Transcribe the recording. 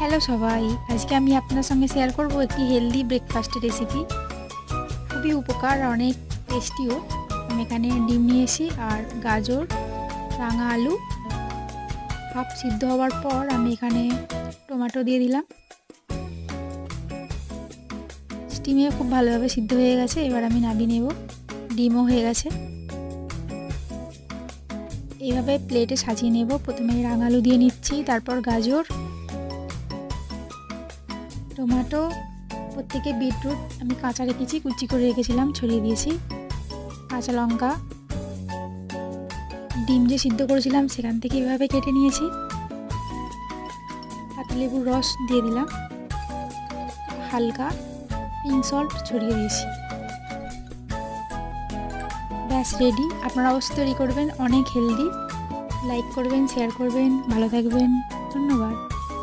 Hello সবাই, আজকে আমি আপনার সঙ্গে শেয়ার করব একটি হেলদি ব্রেকফাস্টের রেসিপি। খুবই উপকার, অনেক টেস্টিও। আমি এখানে ডিম নিয়েছি আর গাজর, রাঙা আলু হাফ সিদ্ধ হওয়ার পর আমি এখানে টমেটো দিয়ে দিলাম। স্টিমে খুব ভালোভাবে সিদ্ধ হয়ে গেছে, এবার আমি নামিয়ে নেব। ডিমও হয়ে গেছে, এইভাবে প্লেটে সাজিয়ে নেব। প্রথমে রাঙা আলু দিয়ে নিচ্ছি, তারপর গাজর, টমেটো, প্রত্যেকে বিটরুট আমি কাঁচা রেখেছি, কুচি করে রেখেছিলাম, ছড়িয়ে দিয়েছি। কাঁচা লঙ্কা, ডিম যে সিদ্ধ করেছিলাম সেখান থেকে এভাবে কেটে নিয়েছি। পাতিলেবুর রস দিয়ে দিলাম, হালকা পিঙ্ক সল্ট ছড়িয়ে দিয়েছি। ব্যাস রেডি। আপনারা অবশ্যই তৈরি করবেন, অনেক হেলদি। লাইক করবেন, শেয়ার করবেন, ভালো থাকবেন। ধন্যবাদ।